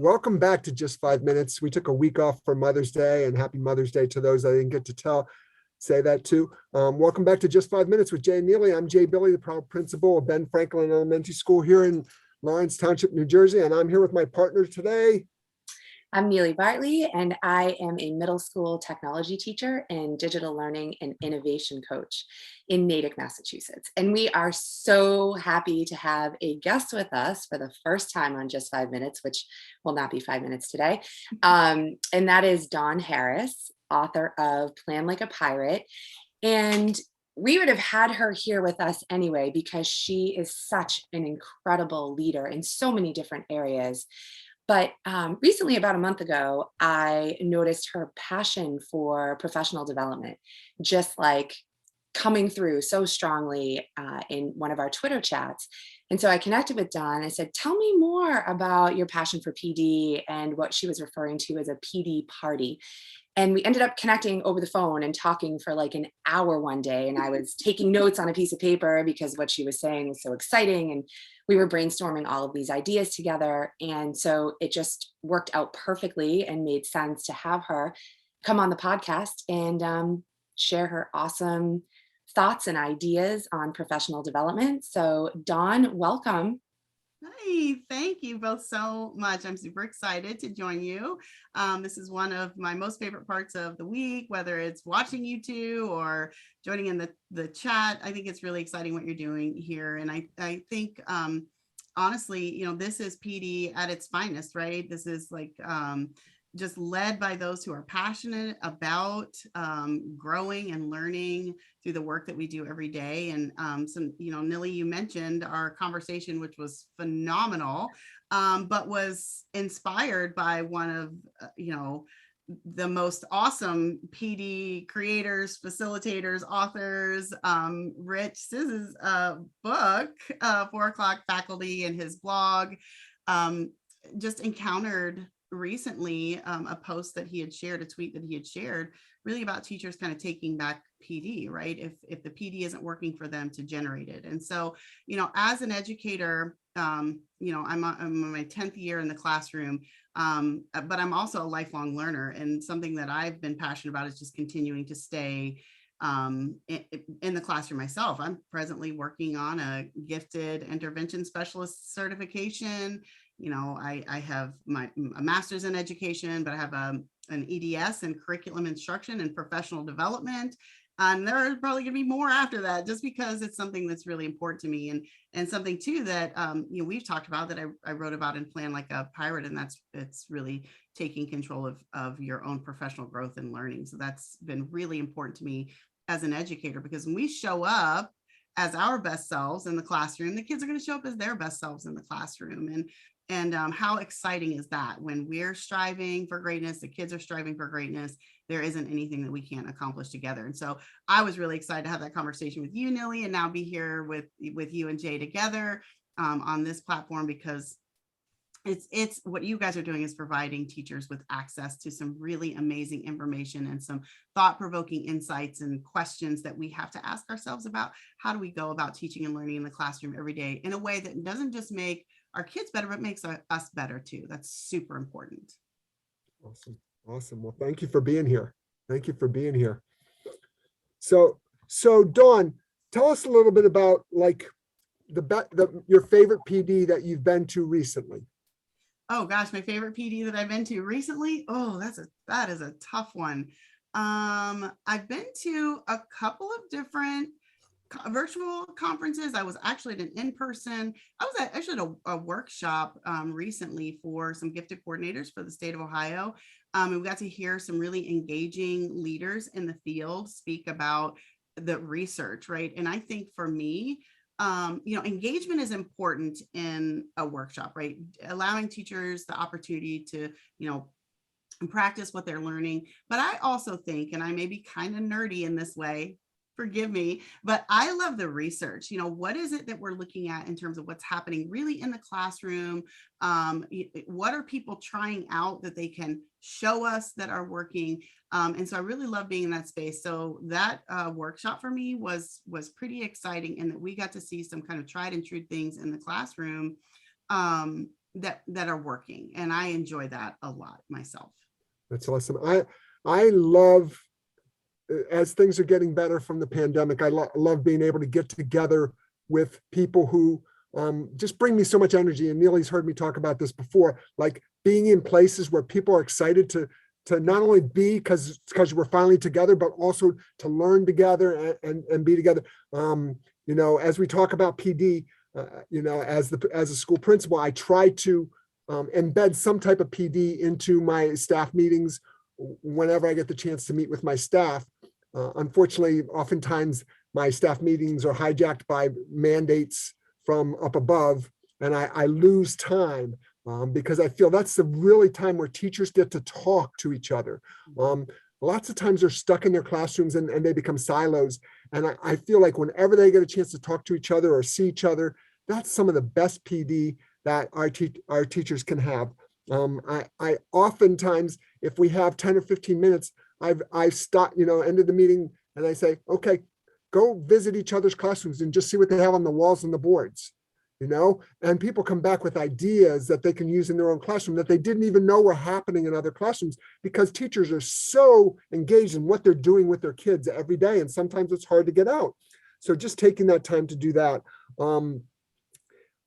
Welcome back to Just 5 Minutes. We took a week off for Mother's Day, and happy Mother's Day to those I didn't get to say that to. Welcome back to Just 5 Minutes with Jay and Neely. I'm Jay Billy, the proud principal of Ben Franklin Elementary School here in Lawrence Township, New Jersey, and I'm here with my partner today. I'm Neely Bartley, and I am a middle school technology teacher and digital learning and innovation coach in Natick, Massachusetts. And we are so happy to have a guest with us for the first time on Just 5 Minutes, which will not be 5 minutes today. And that is Dawn Harris, author of Plan Like a Pirate. And we would have had her here with us anyway, because she is such an incredible leader in so many different areas. But recently, about a month ago, I noticed her passion for professional development, just like coming through so strongly in one of our Twitter chats. And so I connected with Dawn. I said, tell me more about your passion for PD and what she was referring to as a PD party. And we ended up connecting over the phone and talking for like an hour one day. And I was taking notes on a piece of paper because what she was saying was so exciting. And we were brainstorming all of these ideas together. And so it just worked out perfectly and made sense to have her come on the podcast and share her awesome thoughts and ideas on professional development. So Dawn, welcome. Hi, thank you both so much. I'm super excited to join you. This is one of my most favorite parts of the week, whether it's watching you two or joining in the chat. I think it's really exciting what you're doing here. And I think, honestly, this is PD at its finest, right? This is like just led by those who are passionate about growing and learning through the work that we do every day. And Nilly, you mentioned our conversation, which was phenomenal, but was inspired by one of, the most awesome PD creators, facilitators, authors, Rich Siz's book, 4 O'Clock Faculty, and his blog. Just encountered recently a post that he had shared, a tweet that he had shared, really about teachers kind of taking back PD, right? If the PD isn't working for them, to generate it. And so, as an educator, I'm in my 10th year in the classroom, but I'm also a lifelong learner, and something that I've been passionate about is just continuing to stay in the classroom myself. I'm presently working on a gifted intervention specialist certification. I have a master's in education, but I have an EDS in curriculum instruction and professional development. And there are probably going to be more after that, just because it's something that's really important to me, and something too that we've talked about, that I wrote about in Plan Like a Pirate, and it's really taking control of your own professional growth and learning. So that's been really important to me as an educator, because when we show up as our best selves in the classroom, the kids are going to show up as their best selves in the classroom. And how exciting is that? When we're striving for greatness, the kids are striving for greatness, there isn't anything that we can't accomplish together. And so I was really excited to have that conversation with you, Nilly, and now be here with you and Jay together on this platform, because it's what you guys are doing is providing teachers with access to some really amazing information and some thought-provoking insights and questions that we have to ask ourselves about how do we go about teaching and learning in the classroom every day in a way that doesn't just make our kids better, but makes us better too. That's super important. Awesome. Well, thank you for being here. So Dawn, tell us a little bit about like your favorite PD that you've been to recently. Oh gosh, my favorite PD that I've been to recently. Oh, that is a tough one. I've been to a couple of different virtual conferences. I was actually at an in-person. I was actually at a workshop recently for some gifted coordinators for the state of Ohio. And we got to hear some really engaging leaders in the field speak about the research, right? And I think for me, engagement is important in a workshop, right? Allowing teachers the opportunity to, practice what they're learning. But I also think, and I may be kind of nerdy in this way, forgive me, but I love the research. What is it that we're looking at in terms of what's happening really in the classroom? What are people trying out that they can show us that are working? And so I really love being in that space. So that workshop for me was pretty exciting, in that we got to see some kind of tried and true things in the classroom that are working. And I enjoy that a lot myself. That's awesome. I love, as things are getting better from the pandemic, I love being able to get together with people who just bring me so much energy. And Neely's heard me talk about this before, like being in places where people are excited to not only be because we're finally together, but also to learn together and be together. You know, as we talk about PD, you know, as a school principal, I try to embed some type of PD into my staff meetings whenever I get the chance to meet with my staff. Unfortunately, oftentimes my staff meetings are hijacked by mandates from up above, and I lose time because I feel that's the really time where teachers get to talk to each other. Lots of times they're stuck in their classrooms and they become silos. And I feel like whenever they get a chance to talk to each other or see each other, that's some of the best PD that our teachers can have. I oftentimes, if we have 10 or 15 minutes, I've stopped, you know, ended the meeting and I say, okay, go visit each other's classrooms and just see what they have on the walls and the boards, you know, and people come back with ideas that they can use in their own classroom that they didn't even know were happening in other classrooms, because teachers are so engaged in what they're doing with their kids every day. And sometimes it's hard to get out. So just taking that time to do that.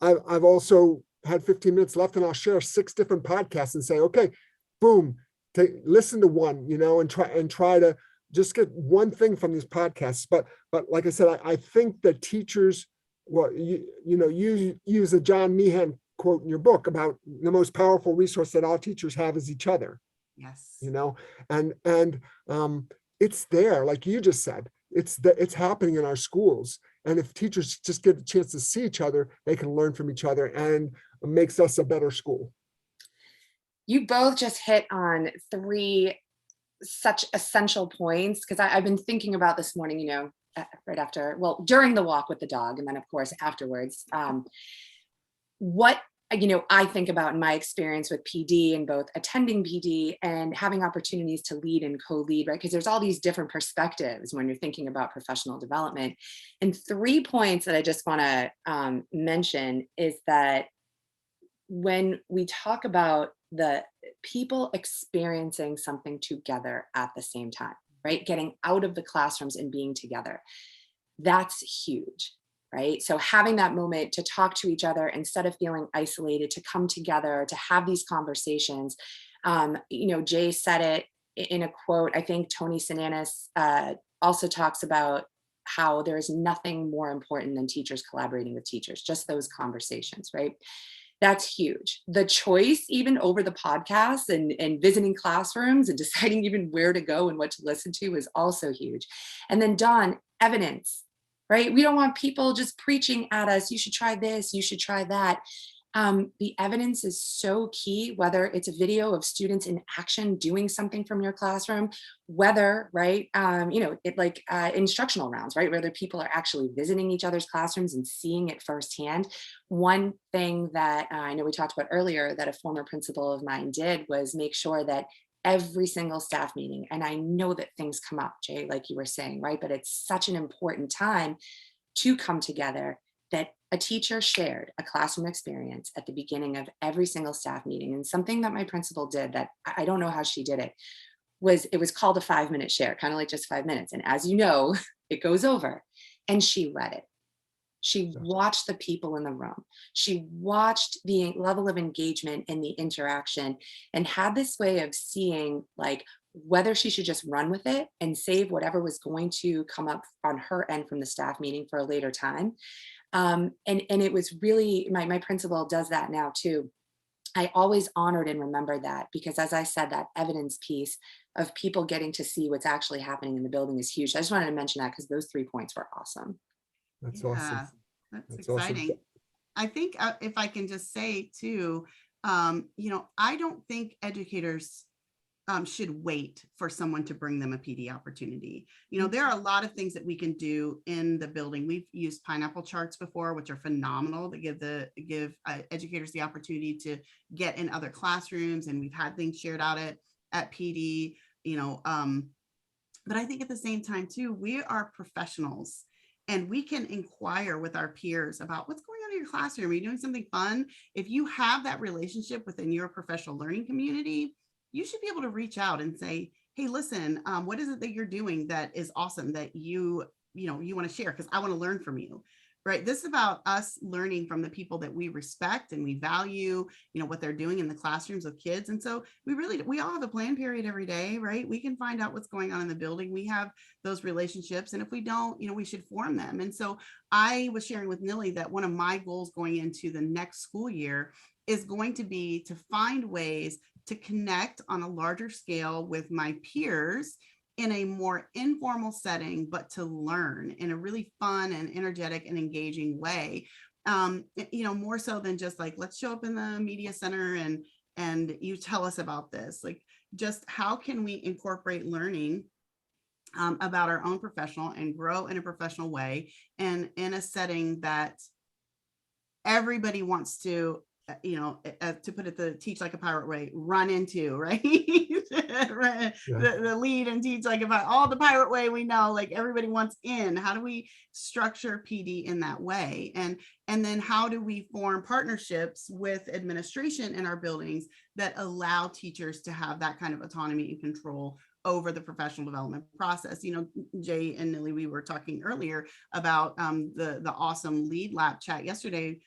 I've also had 15 minutes left, and I'll share 6 different podcasts and say, okay, boom, listen to one, you know, and try to just get one thing from these podcasts. But like I said, I think that teachers, well, you know, you use a John Meehan quote in your book about the most powerful resource that all teachers have is each other. Yes. You know, and it's there, like you just said, it's happening in our schools. And if teachers just get a chance to see each other, they can learn from each other, and it makes us a better school. You both just hit on 3 such essential points, because I've been thinking about this morning, you know, right after, well, during the walk with the dog, and then of course afterwards, what, you know, I think about in my experience with PD and both attending PD and having opportunities to lead and co-lead, right? Because there's all these different perspectives when you're thinking about professional development. And 3 points that I just want to mention is that when we talk about the people experiencing something together at the same time, right? Getting out of the classrooms and being together, that's huge, right? So having that moment to talk to each other instead of feeling isolated, to come together, to have these conversations. You know, Jay said it in a quote. I think Tony Sinanis also talks about how there is nothing more important than teachers collaborating with teachers, just those conversations, right? That's huge. The choice, even over the podcasts and visiting classrooms and deciding even where to go and what to listen to, is also huge. And then Dawn, evidence, right? We don't want people just preaching at us, you should try this, you should try that. The evidence is so key, whether it's a video of students in action doing something from your classroom, whether, right, you know, it like instructional rounds, right, whether people are actually visiting each other's classrooms and seeing it firsthand. One thing that I know we talked about earlier that a former principal of mine did was make sure that every single staff meeting, and I know that things come up, Jay, like you were saying, right, but it's such an important time to come together, that a teacher shared a classroom experience at the beginning of every single staff meeting. And something that my principal did that I don't know how she did it was called a 5-minute share, kind of like just 5 minutes. And as you know, it goes over. And she read it. She watched the people in the room. She watched the level of engagement and the interaction, and had this way of seeing like whether she should just run with it and save whatever was going to come up on her end from the staff meeting for a later time. And it was really, my principal does that now too. I always honored and remember that, because as I said, that evidence piece of people getting to see what's actually happening in the building is huge. I just wanted to mention that because those 3 points were awesome. That's Yeah, awesome. that's Awesome. exciting. I think if I can just say too, you know, I don't think educators should wait for someone to bring them a PD opportunity. You know, there are a lot of things that we can do in the building. We've used pineapple charts before, which are phenomenal to give educators the opportunity to get in other classrooms, and we've had things shared out at PD. You know, but I think at the same time too, we are professionals, and we can inquire with our peers about what's going on in your classroom, are you doing something fun? If you have that relationship within your professional learning community, you should be able to reach out and say, hey, listen, what is it that you're doing that is awesome that you want to share? Because I want to learn from you. Right. This is about us learning from the people that we respect and we value, what they're doing in the classrooms of kids. And so we all have a plan period every day, right? We can find out what's going on in the building. We have those relationships. And if we don't, we should form them. And so I was sharing with Nilly that one of my goals going into the next school year is going to be to find ways to connect on a larger scale with my peers in a more informal setting, but to learn in a really fun and energetic and engaging way. More so than just like, let's show up in the media center and you tell us about this. Like, just how can we incorporate learning about our own professional and grow in a professional way and in a setting that everybody wants to put it the Teach Like a Pirate way, run into, right? The lead and Teach Like a Pirate, all the pirate way we know, like everybody wants in. How do we structure PD in that way? And then how do we form partnerships with administration in our buildings that allow teachers to have that kind of autonomy and control over the professional development process? Jay and Nilly, we were talking earlier about the awesome Lead Lab chat yesterday,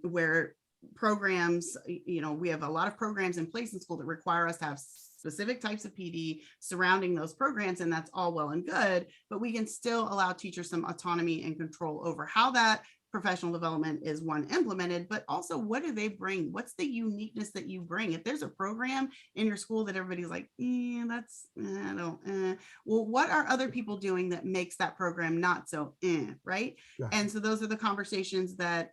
where programs, we have a lot of programs in place in school that require us to have specific types of PD surrounding those programs, and that's all well and good, but we can still allow teachers some autonomy and control over how that professional development is implemented, but also what do they bring? What's the uniqueness that you bring? If there's a program in your school that everybody's like, well, what are other people doing that makes that program not so, right? Yeah. And so those are the conversations that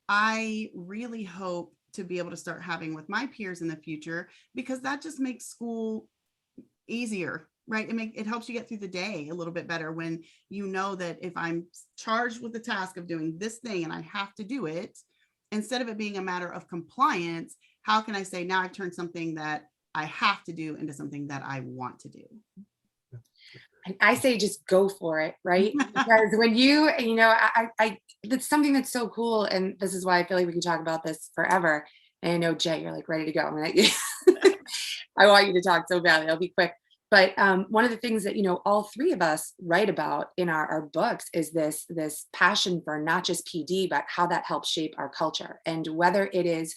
I really hope to be able to start having with my peers in the future, because that just makes school easier, right? It helps you get through the day a little bit better when you know that if I'm charged with the task of doing this thing and I have to do it, instead of it being a matter of compliance, how can I say now I've turned something that I have to do into something that I want to do? And I say just go for it, right? Because when I that's something that's so cool. And this is why I feel like we can talk about this forever. And I know, Jay, you're like ready to go. I want you to talk so badly. I'll be quick. But one of the things that, all three of us write about in our books is this passion for not just PD, but how that helps shape our culture. And whether it is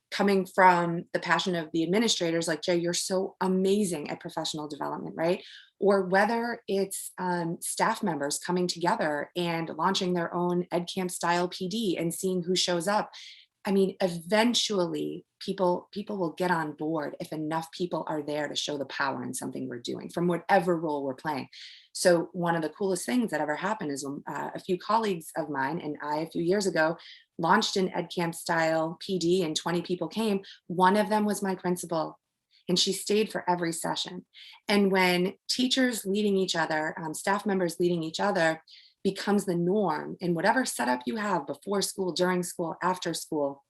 coming from the passion of the administrators, like Jay, you're so amazing at professional development, right? Or whether it's staff members coming together and launching their own EdCamp style PD and seeing who shows up. I mean, eventually people will get on board if enough people are there to show the power in something we're doing from whatever role we're playing. So one of the coolest things that ever happened is a few colleagues of mine and I, a few years ago, launched an EdCamp style PD and 20 people came. One of them was my principal, and she stayed for every session. And when teachers leading each other, staff members leading each other becomes the norm in whatever setup you have before school, during school, after school,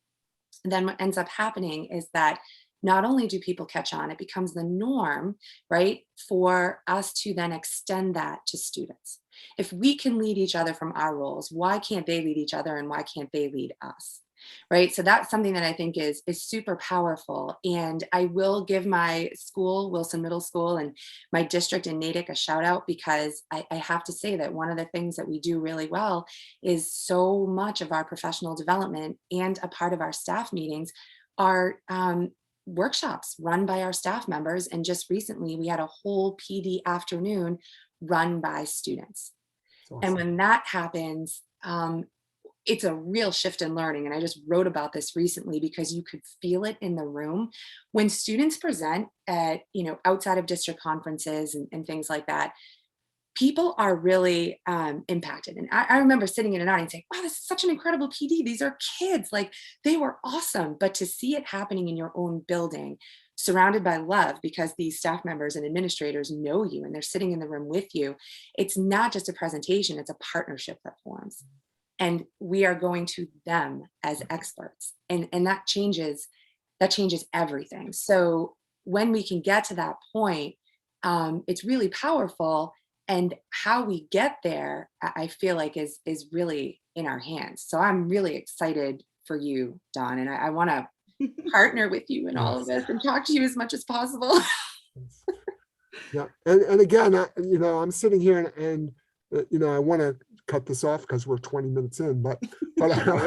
then what ends up happening is that not only do people catch on, it becomes the norm, right, for us to then extend that to students. If we can lead each other from our roles, why can't they lead each other and why can't they lead us? Right. So that's something that I think is super powerful. And I will give my school, Wilson Middle School, and my district in Natick a shout out, because I have to say that one of the things that we do really well is so much of our professional development and a part of our staff meetings are workshops run by our staff members. And just recently we had a whole PD afternoon run by students. Awesome. And when that happens, it's a real shift in learning. And I just wrote about this recently because you could feel it in the room when students present at, outside of district conferences and things like that. People are really impacted. And I remember sitting in an audience saying, wow, this is such an incredible PD. These are kids, like they were awesome. But to see it happening in your own building, surrounded by love, because these staff members and administrators know you and they're sitting in the room with you, it's not just a presentation, it's a partnership that forms. And we are going to them as experts. And that changes everything. So when we can get to that point, it's really powerful. And how we get there, I feel like is really in our hands. So I'm really excited for you, Dawn, and I want to partner with you in all of this and talk to you as much as possible. Yeah, and again, I'm sitting here and I want to cut this off because we're 20 minutes in, but I know.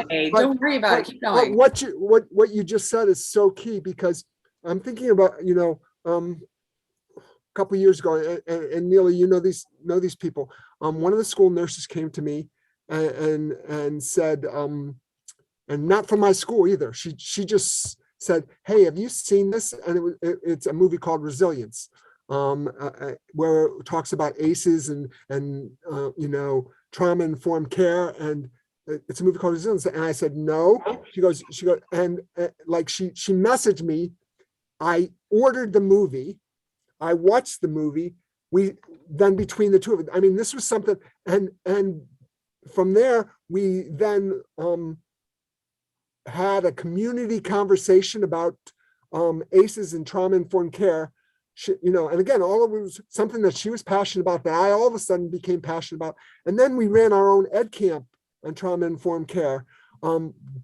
Okay, But- don't worry about it. Keep But going. what you just said is so key, because I'm thinking about, a couple of years ago, and Neely, you know these people. One of the school nurses came to me and said, and not from my school either. She just said, "Hey, have you seen this?" And it's a movie called Resilience, where it talks about ACEs and trauma informed care, and it's a movie called Resilience. And I said, "No." She goes, and like she messaged me. I ordered the movie. I watched the movie. We then, between the two of it, I mean, this was something, and from there we then had a community conversation about ACEs and trauma informed care. And again, all of it was something that she was passionate about, that I all of a sudden became passionate about. And then we ran our own ed camp on trauma informed care,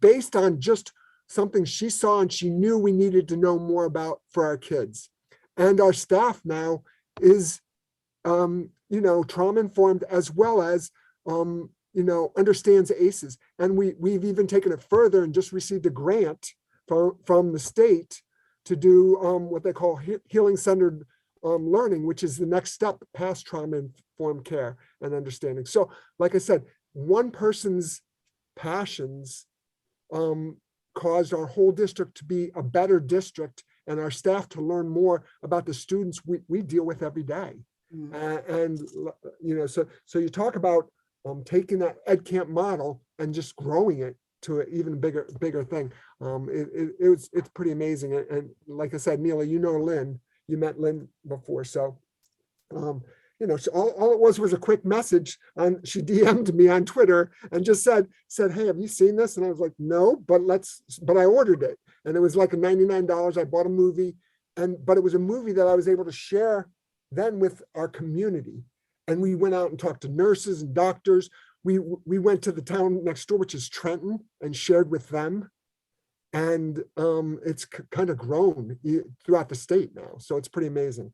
based on just something she saw and she knew we needed to know more about for our kids. And our staff now is, trauma informed, as well as, understands ACEs. And we've even taken it further and just received a grant from the state to do what they call healing centered learning, which is the next step past trauma informed care and understanding. So, like I said, one person's passions caused our whole district to be a better district, and our staff to learn more about the students we deal with every day. So you talk about taking that ed camp model and just growing it to an even bigger thing. It's pretty amazing. And like I said, Neely, Lynn, you met Lynn before. So, so all it was a quick message, and she DM'd me on Twitter and just said, "Hey, have you seen this?" And I was like, "No, but I ordered it." And it was like $99. I bought a movie, but it was a movie that I was able to share then with our community. And we went out and talked to nurses and doctors. We went to the town next door, which is Trenton, and shared with them. And it's kind of grown throughout the state now. So it's pretty amazing.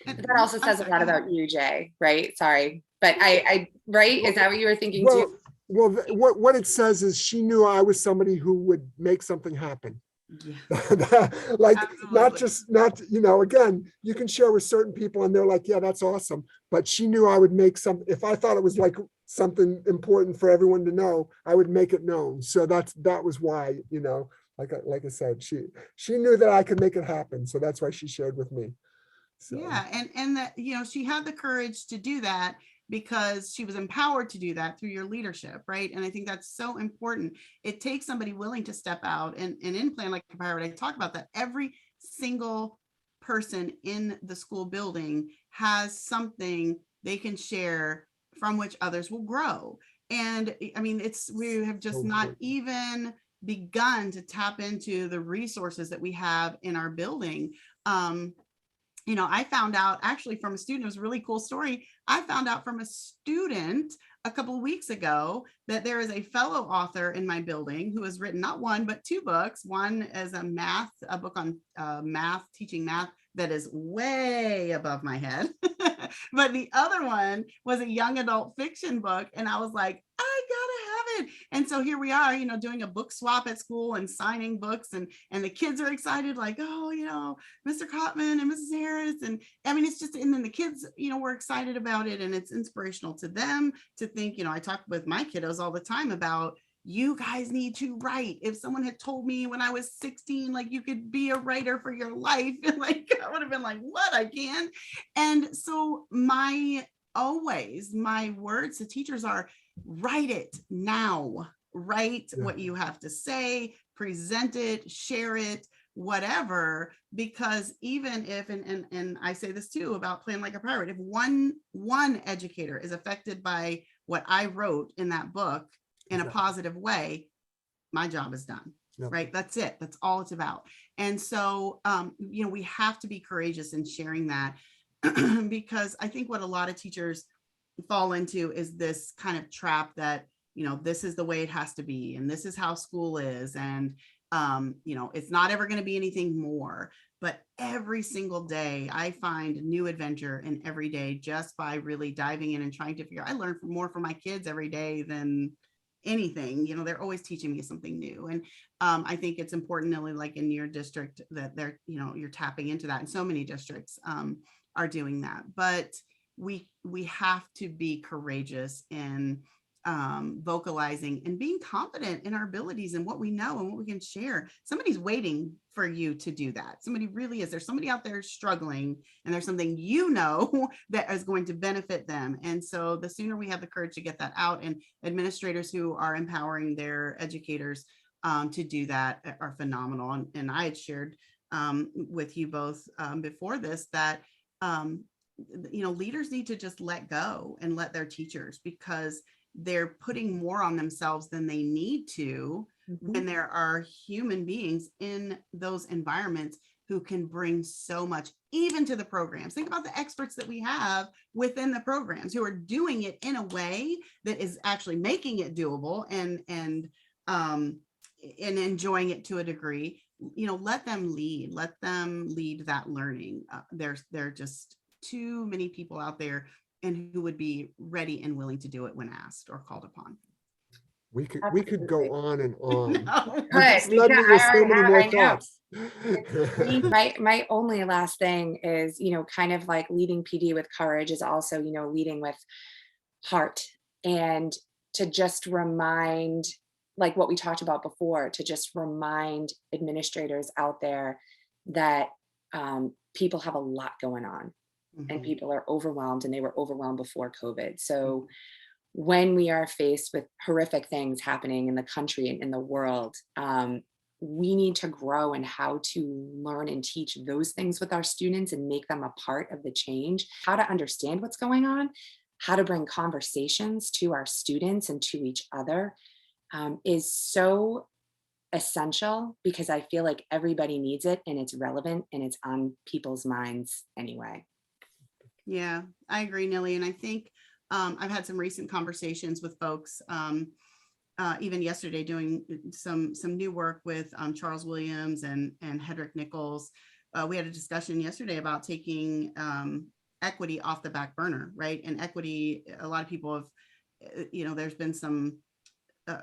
That also says a lot about you, Jay, right? Sorry, but I right? Is that what you were thinking too? Well, what it says is she knew I was somebody who would make something happen. Yeah. Like, Absolutely. again, you can share with certain people and they're like, "Yeah, that's awesome." But she knew I would make if I thought it was like something important for everyone to know, I would make it known. So that was why, like I said, she knew that I could make it happen. So that's why she shared with me. So. Yeah, and that, she had the courage to do that because she was empowered to do that through your leadership, right? And I think that's so important. It takes somebody willing to step out, and in Plan Like a Pirate, I talk about that. Every single person in the school building has something they can share from which others will grow. And I mean, we have just not even begun to tap into the resources that we have in our building. I found out actually from a student, it was a really cool story. I found out from a student a couple of weeks ago that there is a fellow author in my building who has written not one, but two books. One is a book on math, teaching math, that is way above my head. But the other one was a young adult fiction book. And I was like, I gotta have it. And so here we are, doing a book swap at school and signing books, and the kids are excited, like, oh, Mr. Cotman and Mrs. Harris. And I mean, it's just, and then the kids, were excited about it, and it's inspirational to them to think, I talk with my kiddos all the time about, you guys need to write. If someone had told me when I was 16, like, you could be a writer for your life, like, I would have been like, what? I can. And so my words to teachers are, write it now, write what you have to say, present it, share it, whatever, because even if, and I say this too about Plan Like a Pirate, if one educator is affected by what I wrote in that book in a positive way, my job is done. Yep. Right? That's it. That's all it's about. And so, we have to be courageous in sharing that because I think what a lot of teachers fall into is this kind of trap that this is the way it has to be, and this is how school is. And, it's not ever going to be anything more. But every single day I find new adventure in every day just by really diving in and trying to figure. I learn more from my kids every day than anything. They're always teaching me something new. And I think it's important, Nellie, like in your district, that they're, you're tapping into that. And so many districts are doing that. But we have to be courageous in vocalizing and being confident in our abilities and what we know and what we can share. Somebody's waiting for you to do that. Somebody really is. There's somebody out there struggling, and there's something that is going to benefit them. And so the sooner we have the courage to get that out, and administrators who are empowering their educators to do that are phenomenal. And I had shared with you both before this that leaders need to just let go and let their teachers, because they're putting more on themselves than they need to when there are human beings in those environments who can bring so much, even to the programs. Think about the experts that we have within the programs who are doing it in a way that is actually making it doable and enjoying it to a degree. Let them lead that learning. There are just too many people out there and who would be ready and willing to do it when asked or called upon. We could go on and on. No. You just led me with so many more thoughts. My only last thing is, kind of like leading PD with courage is also, leading with heart, and to just remind, like what we talked about before, to just remind administrators out there that people have a lot going on. And people are overwhelmed, and they were overwhelmed before COVID. So when we are faced with horrific things happening in the country and in the world, we need to grow in how to learn and teach those things with our students and make them a part of the change, how to understand what's going on, how to bring conversations to our students and to each other is so essential, because I feel like everybody needs it, and it's relevant, and it's on people's minds anyway. Yeah, I agree, Nellie. And I think I've had some recent conversations with folks, even yesterday, doing some new work with Charles Williams and Hedrick Nichols. We had a discussion yesterday about taking equity off the back burner, right? And equity, a lot of people have, there's been some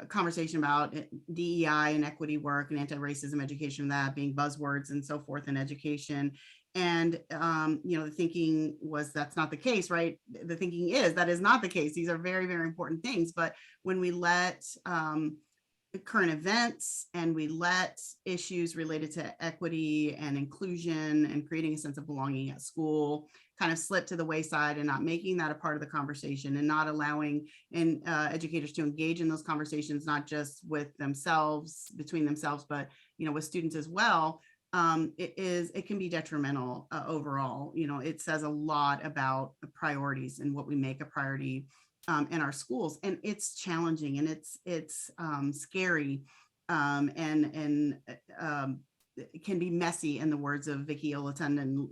conversation about DEI and equity work and anti-racism education, that being buzzwords and so forth in education. And, the thinking was that's not the case, right? The thinking is that is not the case. These are very, very important things. But when we let current events and we let issues related to equity and inclusion and creating a sense of belonging at school kind of slip to the wayside, and not making that a part of the conversation, and not allowing educators to engage in those conversations, not just with themselves, between themselves, but, with students as well, it can be detrimental overall. It says a lot about the priorities and what we make a priority in our schools, and it's challenging, and it's scary, and it can be messy, in the words of Vicki Olatunden,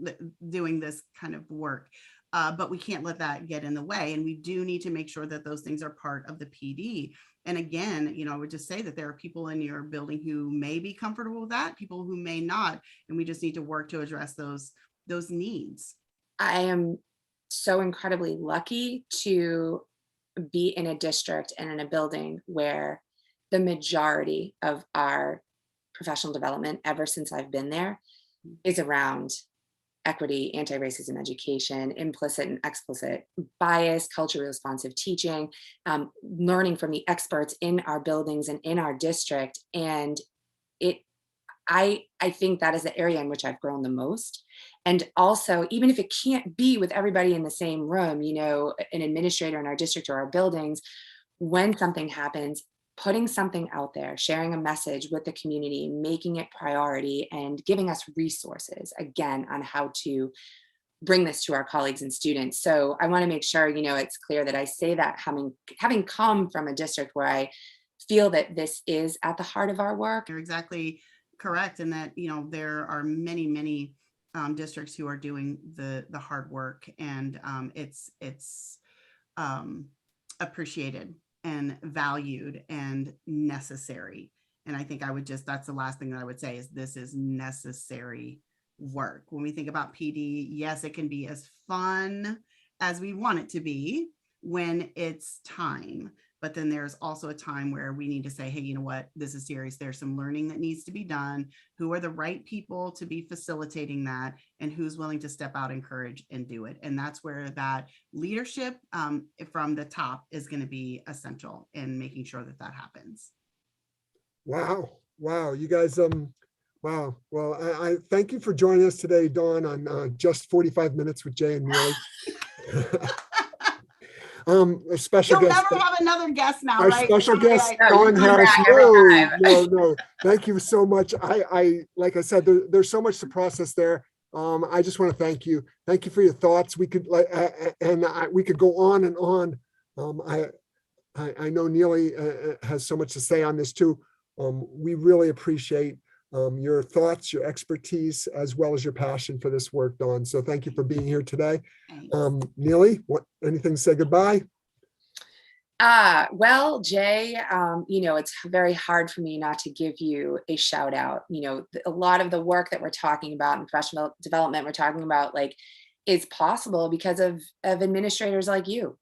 doing this kind of work. But we can't let that get in the way, and we do need to make sure that those things are part of the PD. And again, I would just say that there are people in your building who may be comfortable with that, people who may not, and we just need to work to address those needs. I am so incredibly lucky to be in a district and in a building where the majority of our professional development, ever since I've been there, is around equity, anti-racism education, implicit and explicit bias, culturally responsive teaching, learning from the experts in our buildings and in our district. And I think that is the area in which I've grown the most. And also, even if it can't be with everybody in the same room, an administrator in our district or our buildings, when something happens, putting something out there, sharing a message with the community, making it priority, and giving us resources, again, on how to bring this to our colleagues and students. So I want to make sure, it's clear that I say that having come from a district where I feel that this is at the heart of our work. You're exactly correct. And that, there are many, many districts who are doing the hard work, and it's appreciated. and valued and necessary. And I think that's the last thing that I would say is this is necessary work. When we think about PD, yes, it can be as fun as we want it to be when it's time. But then there's also a time where we need to say, hey, you know what, this is serious. There's some learning that needs to be done. Who are the right people to be facilitating that, and who's willing to step out, encourage, and do it? And that's where that leadership from the top is going to be essential in making sure that that happens. Wow. Wow. You guys, wow. Well, I thank you for joining us today, Dawn, on Just 45 Minutes with Jay and Neely. A special You'll guest. never have another guest now, Our right? special Somebody guest, like- No, you Dawn come Harris. back every No, time. no. Thank you so much. Like I said, there's so much to process there. I just want to thank you. Thank you for your thoughts. We could we could go on and on. I know Neely has so much to say on this too. We really appreciate your thoughts, your expertise, as well as your passion for this work, Dawn. So thank you for being here today. Thanks. Neely, anything to say goodbye? Well, Jay, it's very hard for me not to give you a shout out. A lot of the work that we're talking about and professional development we're talking about, like, is possible because of administrators like you.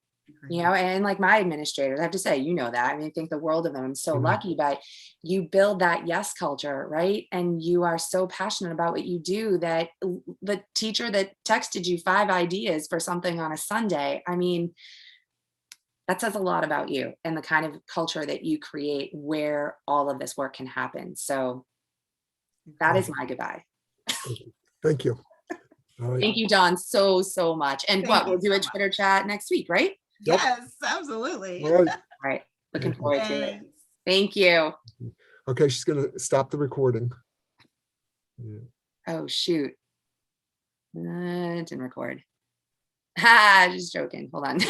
And like my administrators, I have to say, that. I mean, I think the world of them. I'm so Mhm. lucky, but you build that yes culture, right? And you are so passionate about what you do that the teacher that texted you 5 ideas for something on a Sunday, I mean, that says a lot about you and the kind of culture that you create where all of this work can happen. So that is my goodbye. Thank you. All right. Thank you, Dawn, so much. And Thank you we'll do so a much. Twitter chat next week, right? Yep. Yes, absolutely. All right. All right. Looking forward to it. Thanks. Thank you. Okay, she's gonna stop the recording. Yeah. Oh, shoot. It didn't record. Ha, just joking. Hold on.